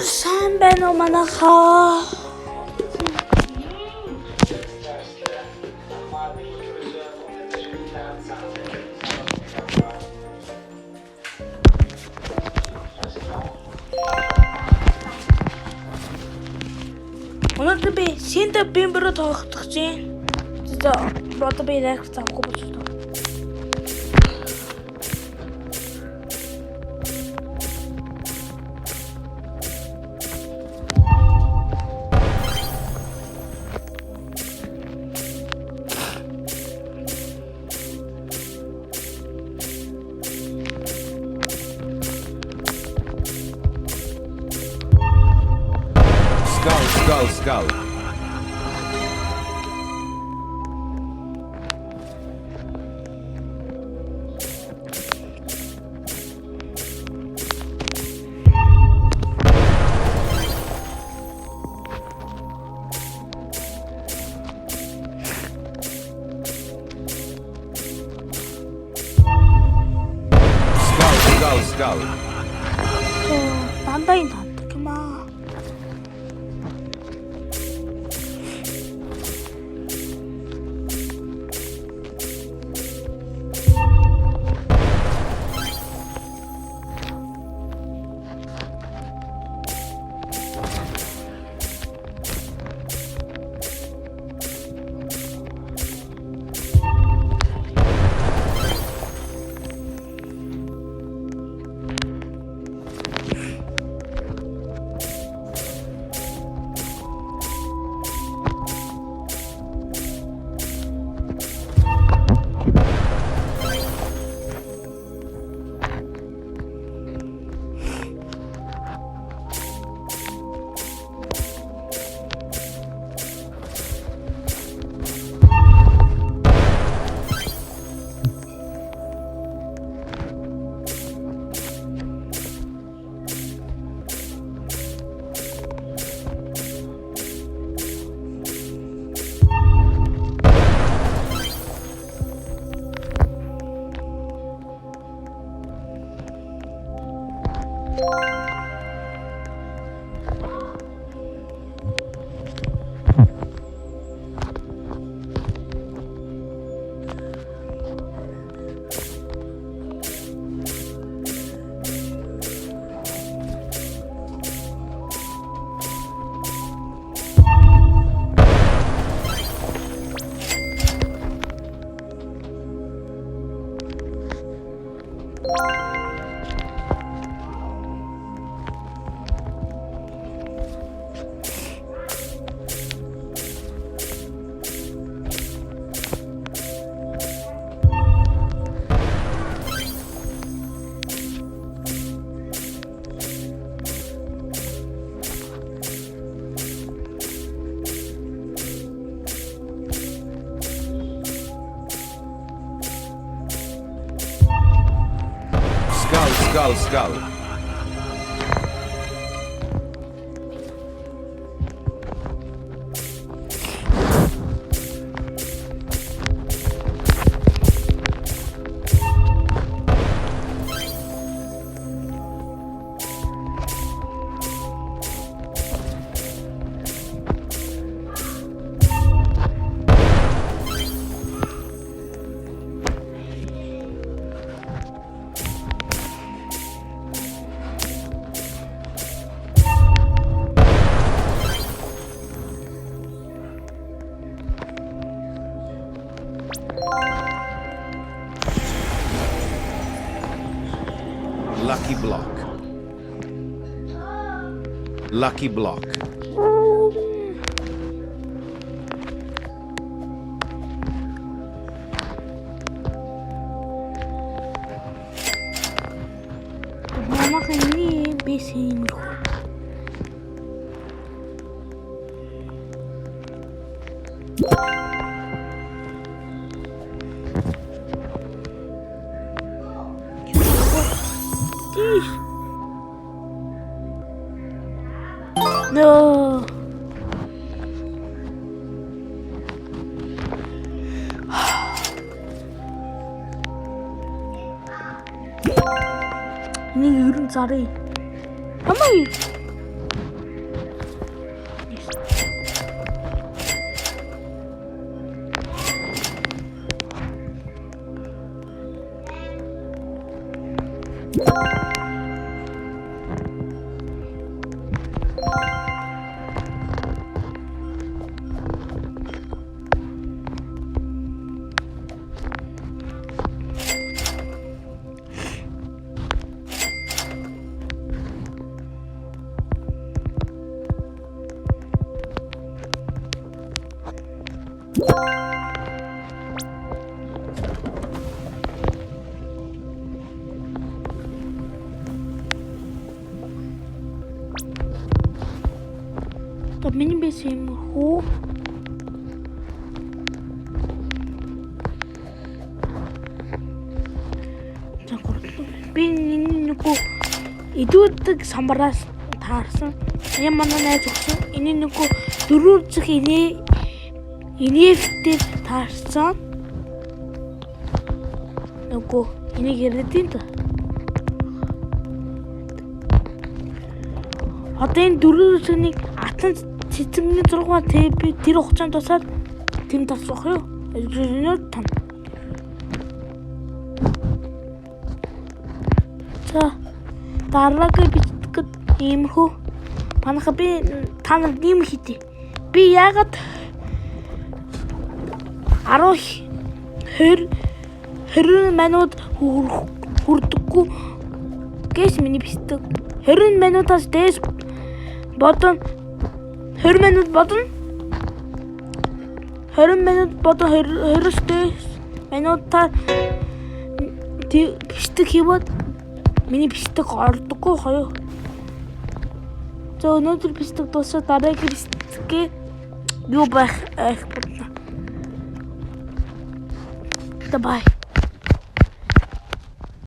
Sen ben o manaka. Өнөөдөр би Синта Бимбероо тоглох гэж байна. Тэгээд одоо би рекс авахгүй болж байна. Skull. Skull. Дандаа энэ тантдаг юм аа. Skull. Lucky block. Mama ini bising. No. Ini urun cari. Amai. За миний бис юм хөө. Би нөгөө идүүдэг самбараас таарсан. Энэ манай найз өгсөн. Энэ нөгөө дөрөвдөх инээфтэй таарсан. Нөгөө энийг яриадیں۔ Одоо энэ дөрөвдөхнийг атан цэцэгний 6 ТБ тэр хугацаанд тусаад тэм тасах юу? Өнөө тань. За дараагийн бичлэгт иймэрхүү манайха би та нарт ийм хийдий. Би яагаад 20 минут хүрдэггүй гэж миний бичлэг 20 минутаас дээш бодон 20 минут бодон 20-с дээш минутаар бичлэг хийвэл миний бичлэг ордоггүй хоёо. За өнөөдөр бичлэг дуусаад дараагийн бичлэгээ юу байх бодно. Bye.